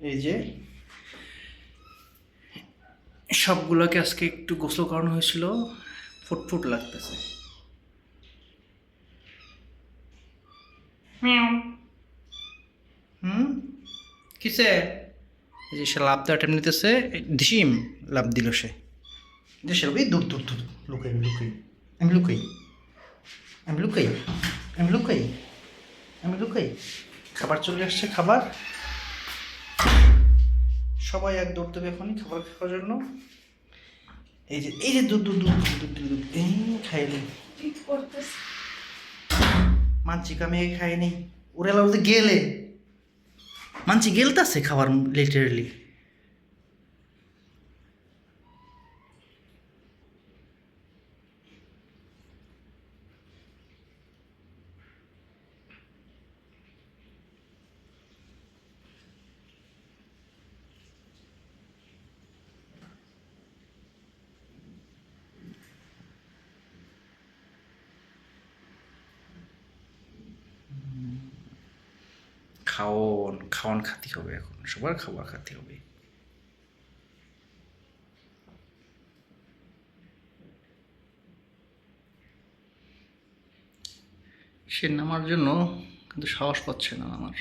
এই যে সবগুলোকে আজকে একটু গোসল করানো হয়েছিল, ফুটফুট লাগতেছে। কিসে? এই যে সে লাভ দেওয়া টাইম নিতেছে, ডিসিম লাভ দিল সে। দেশের ওই দূর দূর দূর লুকাই লুকাই আমি লুকাই আমি লুকাই আমি লুকাই আমি লুকাই। খাবার চলে আসছে, খাবার সবাই এক দৌড় দেবে এখনই খাবার খাওয়ার জন্য। এই যে দুধ দুধ দুধ দুধ দুধ দুধ এই খাইলে মানছি আমি খাইনি। ওরে আলো গেলে মানছি গেলতাছে খাবার লিটারেলি। খাওন খাওয়ান খাতে হবে, এখন সবার খাবার খাতে হবে। সে নামার জন্য কিন্তু সাহস পাচ্ছে না আমার।